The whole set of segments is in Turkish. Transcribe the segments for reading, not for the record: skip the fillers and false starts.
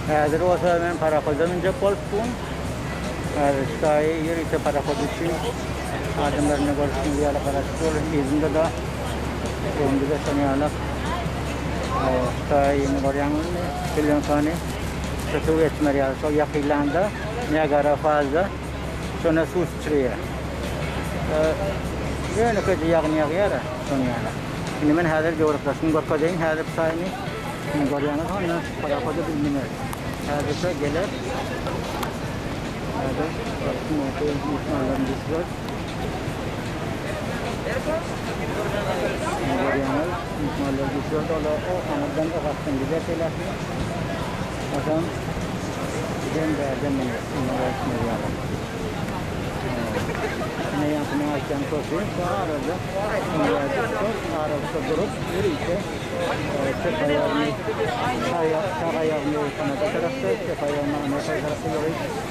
Hazır olsa ben parakoda mince koltuğum. Stayı yer ise parakoda için adımlarına görüşün bir ala parası olur. İzinde de önde de sanıyalak stayı koruyanın milyon tane tutup etmer ya. So yakılanda Niagara fazla sonra su sıçrıyor. Yani kötü yağını yağıyor sanıyalak. Şimdi ben hazır coğrafyasını görkadayım. Hazır stayını koruyanın sonra parakoda bilmiyorum. Hazırda gelir. Hazır bakın ortaya insanların düşüyor. Koruyanlar insanlar düşüyor. O anadan da baktım güzel şeyler. Adam ben de insanlar ne yapmaya açan koşuyor. Arada arada durup yürüyüşe ayağını kanada tarafta ayağını Amerika tarafta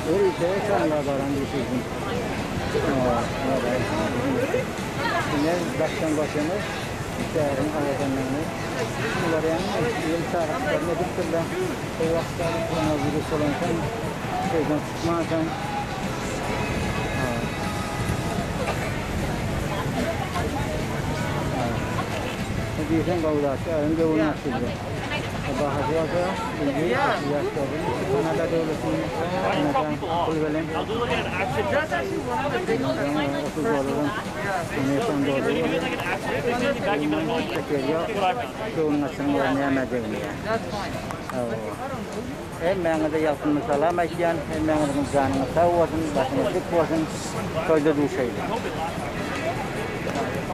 yürüyüşe şanla varan düşürdüm. Yine baştan başına şehrin hayatlarını bunlar yani yıl saatlerine bir türlü o vakitler koronavirüs olanken şeyden çıkmazsan diyeceğim kavlası, önce bunu açıldı. Bahçede ilgili yaşlarım. Kanada devletinin kulübelerin 30 doların Amerikan doları çoğunun açılmalarını yemediğini hem bana da yakın mesela hem bana da mızanını sağ olsun, başına sık olsun, köyde duşaydı.